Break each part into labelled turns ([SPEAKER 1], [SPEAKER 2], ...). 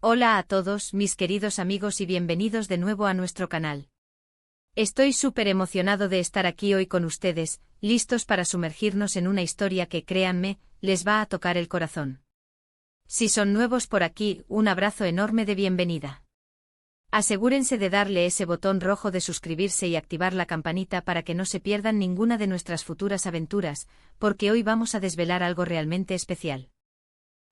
[SPEAKER 1] Hola a todos, mis queridos amigos, y bienvenidos de nuevo a nuestro canal. Estoy súper emocionado de estar aquí hoy con ustedes, listos para sumergirnos en una historia que, créanme, les va a tocar el corazón. Si son nuevos por aquí, un abrazo enorme de bienvenida. Asegúrense de darle ese botón rojo de suscribirse y activar la campanita para que no se pierdan ninguna de nuestras futuras aventuras, porque hoy vamos a desvelar algo realmente especial.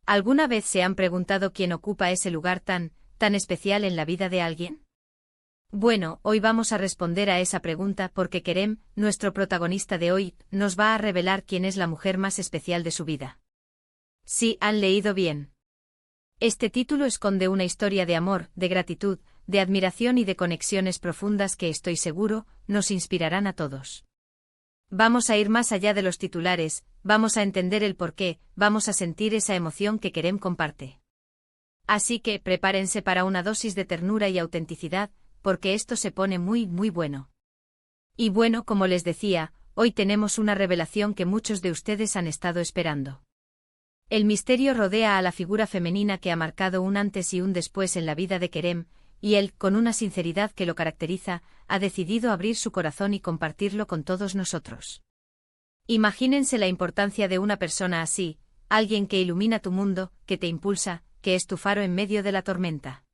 [SPEAKER 1] ¿Alguna vez se han preguntado quién ocupa ese lugar tan especial en la vida de alguien? Bueno, hoy vamos a responder a esa pregunta porque Kerem, nuestro protagonista de hoy, nos va a revelar quién es la mujer más especial de su vida. Sí, han leído bien. Este título esconde una historia de amor, de gratitud, de admiración y de conexiones profundas que estoy seguro, nos inspirarán a todos. Vamos a ir más allá de los titulares, vamos a entender el porqué, vamos a sentir esa emoción que Kerem comparte. Así que, prepárense para una dosis de ternura y autenticidad, porque esto se pone muy bueno. Y bueno, como les decía, hoy tenemos una revelación que muchos de ustedes han estado esperando. El misterio rodea a la figura femenina que ha marcado un antes y un después en la vida de Kerem, y él, con una sinceridad que lo caracteriza, ha decidido abrir su corazón y compartirlo con todos nosotros. Imagínense la importancia de una persona así, alguien que ilumina tu mundo, que te impulsa, que es tu faro en medio de la tormenta.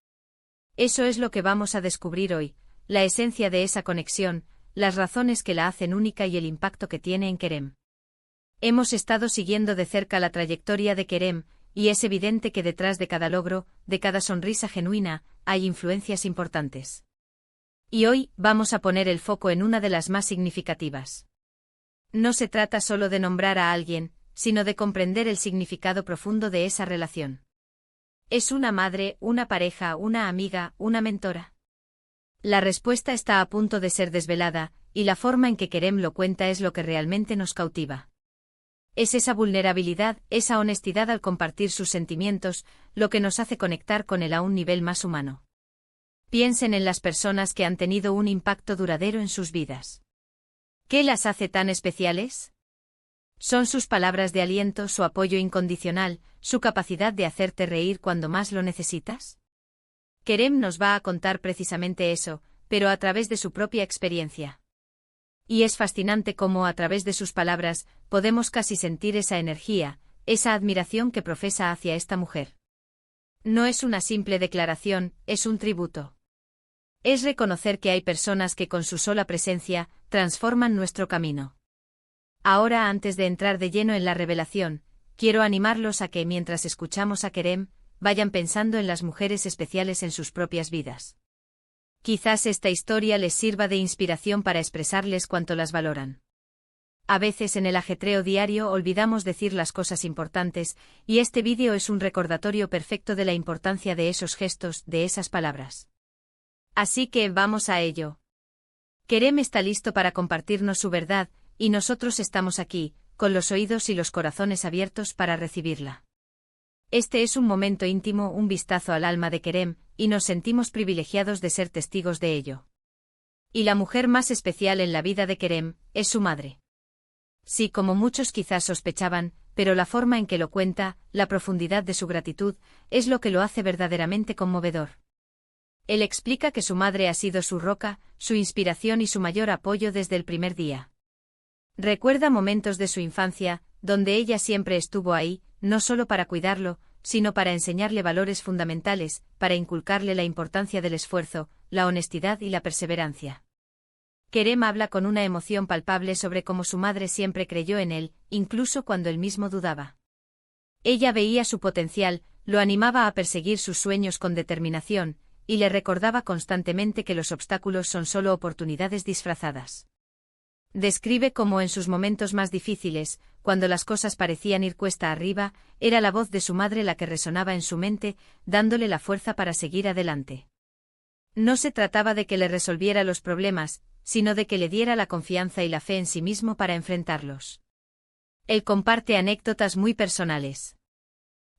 [SPEAKER 1] Eso es lo que vamos a descubrir hoy, la esencia de esa conexión, las razones que la hacen única y el impacto que tiene en Kerem. Hemos estado siguiendo de cerca la trayectoria de Kerem, y es evidente que detrás de cada logro, de cada sonrisa genuina, hay influencias importantes. Y hoy, vamos a poner el foco en una de las más significativas. No se trata solo de nombrar a alguien, sino de comprender el significado profundo de esa relación. ¿Es una madre, una pareja, una amiga, una mentora? La respuesta está a punto de ser desvelada, y la forma en que Kerem lo cuenta es lo que realmente nos cautiva. Es esa vulnerabilidad, esa honestidad al compartir sus sentimientos, lo que nos hace conectar con él a un nivel más humano. Piensen en las personas que han tenido un impacto duradero en sus vidas. ¿Qué las hace tan especiales? Son sus palabras de aliento, su apoyo incondicional, su capacidad de hacerte reír cuando más lo necesitas. Kerem nos va a contar precisamente eso, pero a través de su propia experiencia. Y es fascinante cómo a través de sus palabras, podemos casi sentir esa energía, esa admiración que profesa hacia esta mujer. No es una simple declaración, es un tributo. Es reconocer que hay personas que con su sola presencia, transforman nuestro camino. Ahora, antes de entrar de lleno en la revelación, quiero animarlos a que mientras escuchamos a Kerem, vayan pensando en las mujeres especiales en sus propias vidas. Quizás esta historia les sirva de inspiración para expresarles cuánto las valoran. A veces en el ajetreo diario olvidamos decir las cosas importantes, y este vídeo es un recordatorio perfecto de la importancia de esos gestos, de esas palabras. Así que vamos a ello. Kerem está listo para compartirnos su verdad, y nosotros estamos aquí, con los oídos y los corazones abiertos para recibirla. Este es un momento íntimo, un vistazo al alma de Kerem, y nos sentimos privilegiados de ser testigos de ello. Y la mujer más especial en la vida de Kerem, es su madre. Sí, como muchos quizás sospechaban, pero la forma en que lo cuenta, la profundidad de su gratitud, es lo que lo hace verdaderamente conmovedor. Él explica que su madre ha sido su roca, su inspiración y su mayor apoyo desde el primer día. Recuerda momentos de su infancia, donde ella siempre estuvo ahí, no solo para cuidarlo, sino para enseñarle valores fundamentales, para inculcarle la importancia del esfuerzo, la honestidad y la perseverancia. Kerem habla con una emoción palpable sobre cómo su madre siempre creyó en él, incluso cuando él mismo dudaba. Ella veía su potencial, lo animaba a perseguir sus sueños con determinación, y le recordaba constantemente que los obstáculos son solo oportunidades disfrazadas. Describe cómo en sus momentos más difíciles, cuando las cosas parecían ir cuesta arriba, era la voz de su madre la que resonaba en su mente, dándole la fuerza para seguir adelante. No se trataba de que le resolviera los problemas, sino de que le diera la confianza y la fe en sí mismo para enfrentarlos. Él comparte anécdotas muy personales.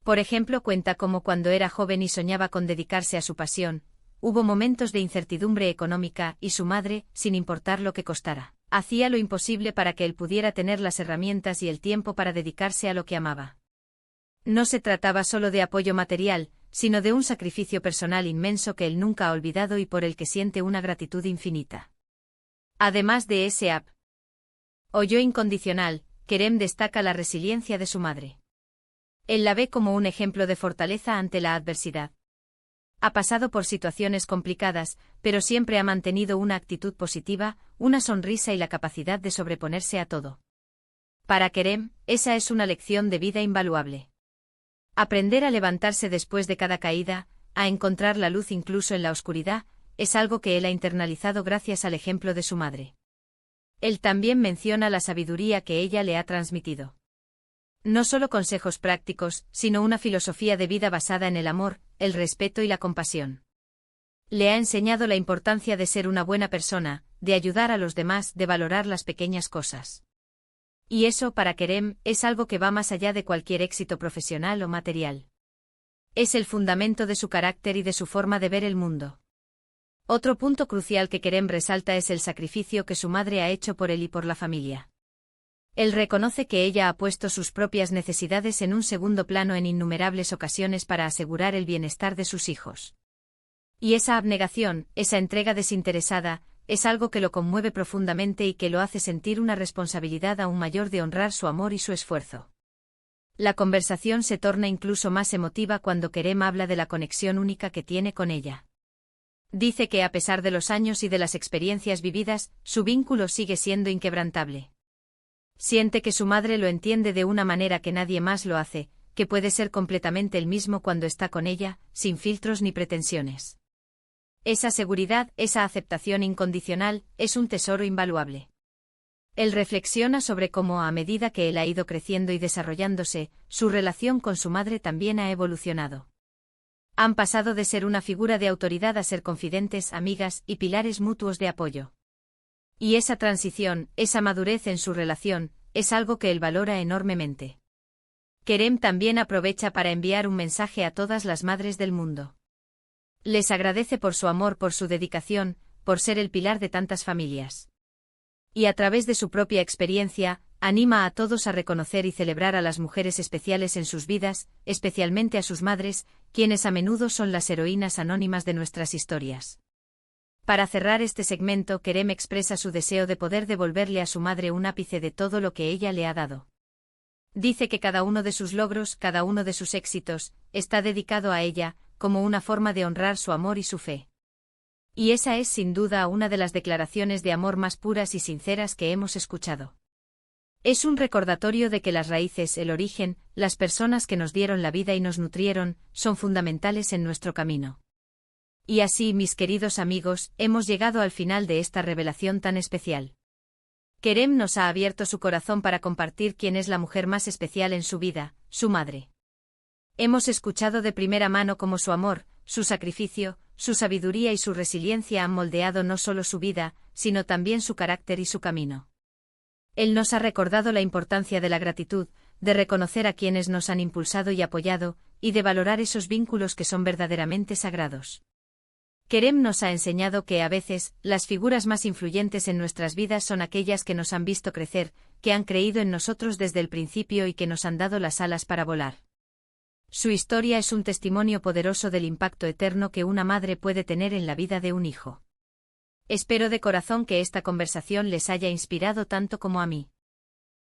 [SPEAKER 1] Por ejemplo, cuenta cómo cuando era joven y soñaba con dedicarse a su pasión, hubo momentos de incertidumbre económica y su madre, sin importar lo que costara, hacía lo imposible para que él pudiera tener las herramientas y el tiempo para dedicarse a lo que amaba. No se trataba solo de apoyo material, sino de un sacrificio personal inmenso que él nunca ha olvidado y por el que siente una gratitud infinita. Además de ese apoyo incondicional, Kerem destaca la resiliencia de su madre. Él la ve como un ejemplo de fortaleza ante la adversidad. Ha pasado por situaciones complicadas, pero siempre ha mantenido una actitud positiva, una sonrisa y la capacidad de sobreponerse a todo. Para Kerem, esa es una lección de vida invaluable. Aprender a levantarse después de cada caída, a encontrar la luz incluso en la oscuridad, es algo que él ha internalizado gracias al ejemplo de su madre. Él también menciona la sabiduría que ella le ha transmitido. No solo consejos prácticos, sino una filosofía de vida basada en el amor, el respeto y la compasión. Le ha enseñado la importancia de ser una buena persona, de ayudar a los demás, de valorar las pequeñas cosas. Y eso, para Kerem, es algo que va más allá de cualquier éxito profesional o material. Es el fundamento de su carácter y de su forma de ver el mundo. Otro punto crucial que Kerem resalta es el sacrificio que su madre ha hecho por él y por la familia. Él reconoce que ella ha puesto sus propias necesidades en un segundo plano en innumerables ocasiones para asegurar el bienestar de sus hijos. Y esa abnegación, esa entrega desinteresada, es algo que lo conmueve profundamente y que lo hace sentir una responsabilidad aún mayor de honrar su amor y su esfuerzo. La conversación se torna incluso más emotiva cuando Kerem habla de la conexión única que tiene con ella. Dice que a pesar de los años y de las experiencias vividas, su vínculo sigue siendo inquebrantable. Siente que su madre lo entiende de una manera que nadie más lo hace, que puede ser completamente el mismo cuando está con ella, sin filtros ni pretensiones. Esa seguridad, esa aceptación incondicional, es un tesoro invaluable. Él reflexiona sobre cómo a medida que él ha ido creciendo y desarrollándose, su relación con su madre también ha evolucionado. Han pasado de ser una figura de autoridad a ser confidentes, amigas y pilares mutuos de apoyo. Y esa transición, esa madurez en su relación, es algo que él valora enormemente. Kerem también aprovecha para enviar un mensaje a todas las madres del mundo. Les agradece por su amor, por su dedicación, por ser el pilar de tantas familias. Y a través de su propia experiencia, anima a todos a reconocer y celebrar a las mujeres especiales en sus vidas, especialmente a sus madres, quienes a menudo son las heroínas anónimas de nuestras historias. Para cerrar este segmento, Kerem expresa su deseo de poder devolverle a su madre un ápice de todo lo que ella le ha dado. Dice que cada uno de sus logros, cada uno de sus éxitos, está dedicado a ella, como una forma de honrar su amor y su fe. Y esa es sin duda una de las declaraciones de amor más puras y sinceras que hemos escuchado. Es un recordatorio de que las raíces, el origen, las personas que nos dieron la vida y nos nutrieron, son fundamentales en nuestro camino. Y así, mis queridos amigos, hemos llegado al final de esta revelación tan especial. Kerem nos ha abierto su corazón para compartir quién es la mujer más especial en su vida, su madre. Hemos escuchado de primera mano cómo su amor, su sacrificio, su sabiduría y su resiliencia han moldeado no solo su vida, sino también su carácter y su camino. Él nos ha recordado la importancia de la gratitud, de reconocer a quienes nos han impulsado y apoyado, y de valorar esos vínculos que son verdaderamente sagrados. Kerem nos ha enseñado que a veces, las figuras más influyentes en nuestras vidas son aquellas que nos han visto crecer, que han creído en nosotros desde el principio y que nos han dado las alas para volar. Su historia es un testimonio poderoso del impacto eterno que una madre puede tener en la vida de un hijo. Espero de corazón que esta conversación les haya inspirado tanto como a mí.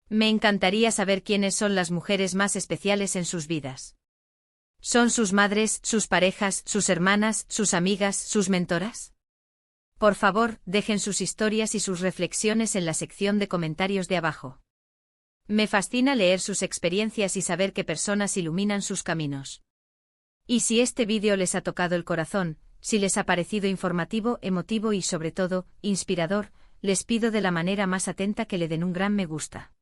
[SPEAKER 1] Me encantaría saber quiénes son las mujeres más especiales en sus vidas. ¿Son sus madres, sus parejas, sus hermanas, sus amigas, sus mentoras? Por favor, dejen sus historias y sus reflexiones en la sección de comentarios de abajo. Me fascina leer sus experiencias y saber qué personas iluminan sus caminos. Y si este vídeo les ha tocado el corazón, si les ha parecido informativo, emotivo y sobre todo, inspirador, les pido de la manera más atenta que le den un gran me gusta.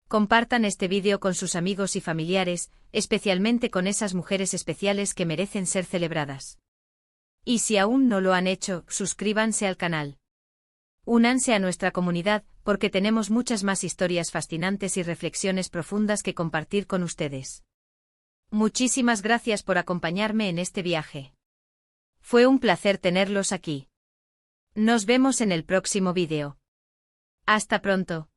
[SPEAKER 1] Compartan este vídeo con sus amigos y familiares, especialmente con esas mujeres especiales que merecen ser celebradas. Y si aún no lo han hecho, suscríbanse al canal. Únanse a nuestra comunidad, porque tenemos muchas más historias fascinantes y reflexiones profundas que compartir con ustedes. Muchísimas gracias por acompañarme en este viaje. Fue un placer tenerlos aquí. Nos vemos en el próximo vídeo. Hasta pronto.